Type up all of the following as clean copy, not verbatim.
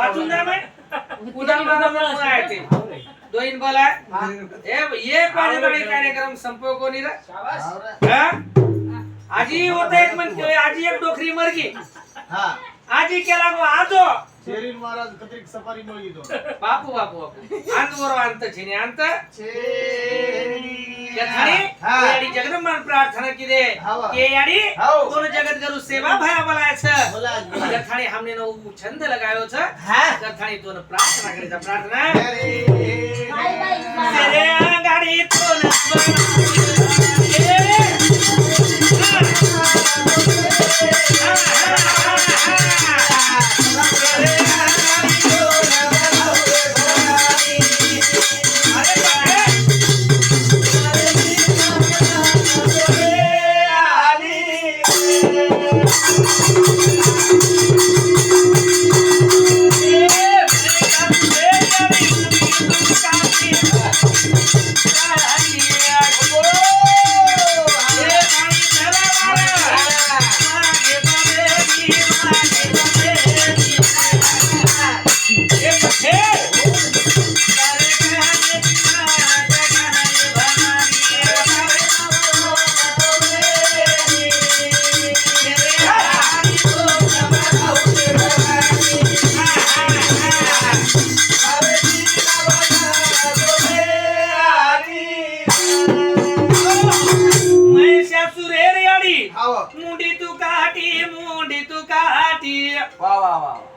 वाचून द्या मैं उदाहरण बनवून आहे ते दोन बोला ये पाणी कार्यक्रम संपव कोणी रे हा आजी होते एक म्हणते आजी एक डोकरी मरगी हा आजी केला गो आजो शेरीन महाराज कत्रिक सफारी नोई तो बापू बापू बापू अंत बरोबर अंत छेनी अंत यथाणी याडी जगदंबान प्रार्थना किदे के याडी दोन जगत गुरु सेवा भया बोलायचं यथाणी हमने नो छंद लगायो छ यथाणी दोन प्रार्थना करीता प्रार्थना मेरे गाडी तोन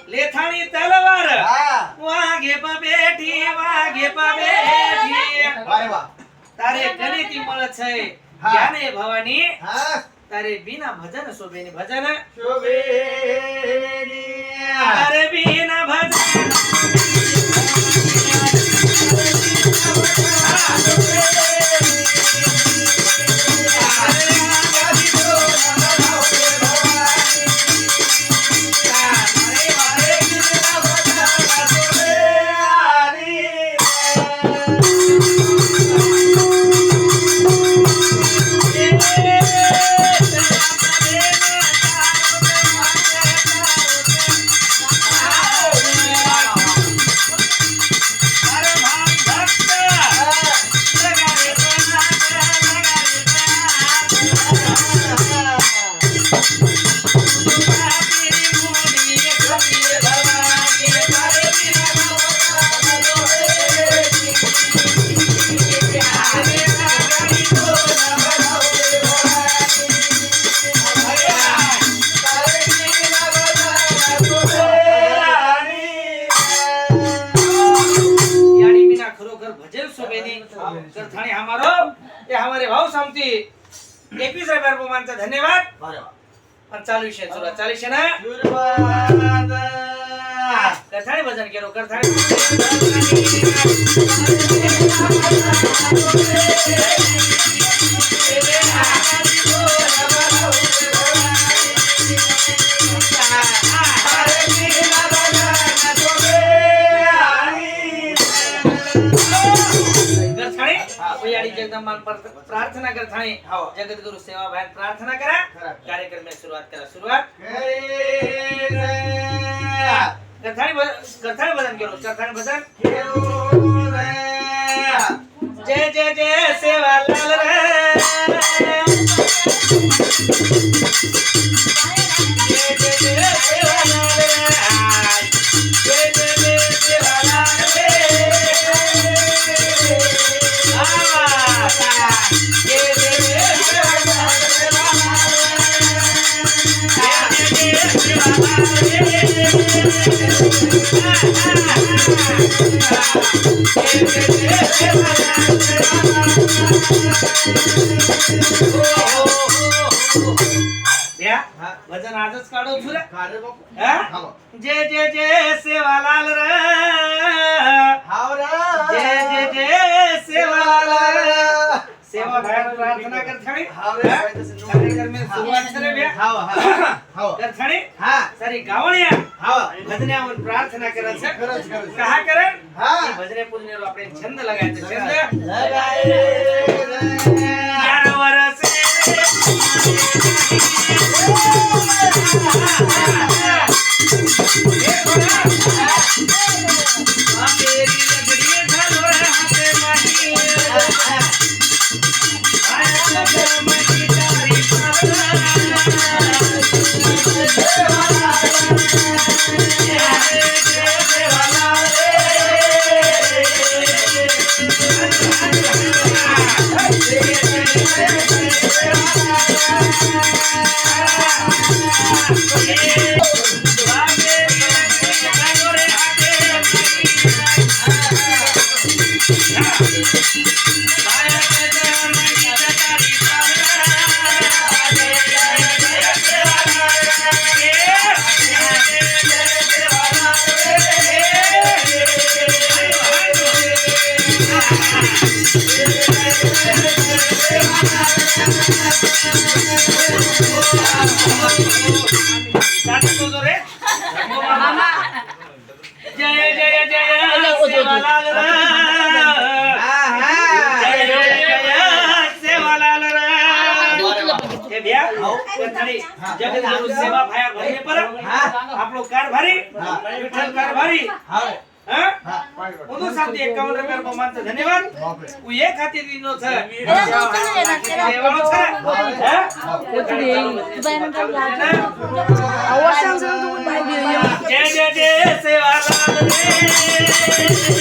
लेथाणी तलवार वागे पबेठी तारे गणिती मळ छय ज्ञाने भवानी तारे बिना भजन शोभेनी भजन शोभेनी तारे बिना भजन करथाणी हमारो ये हमारे भाव समती 21,000 रुपयांचा धन्यवाद पण चालू विषय ना करथाणी भजन केलो करथाणी जगदंबान प्रार्थना करथाणी जगत गुरु सेवा भाई प्रार्थना करा कार्यक्रम में शुरुआत करथाणी भजन करो करथाणी भजन जय जय जय सेवा लाल रे जय जय जय सेवा लाल रे जय जय जय सेवा लाल रे भजन आजच काढू तुला जय जय जय सेवालाल रे जय जय जय सेवालाल सेवा भयान प्रार्थना करथाणी कार्यक्रम में शुरुआत करे बे करथाणी सारी गावणिया भजनावर प्रार्थना करत कहा करे भजने पूजनेरो आपण छंद लगायचं छंद लगाए 11 वर्ष जय जय सेवालाल रे. जय जय सेवालाल रे. हे भ्या, हे थाळी. जगद्गुरु सेवा भाया भरणे पर આપણો કારભારી વિઠ્ઠલ કારભારી હા બધું સાથે 51 રૂપિયા માનતો ધન્યવાદ હું એક હાથી દીનો છે દેવાળો છે હે જય જય જય સેવાલાલ રે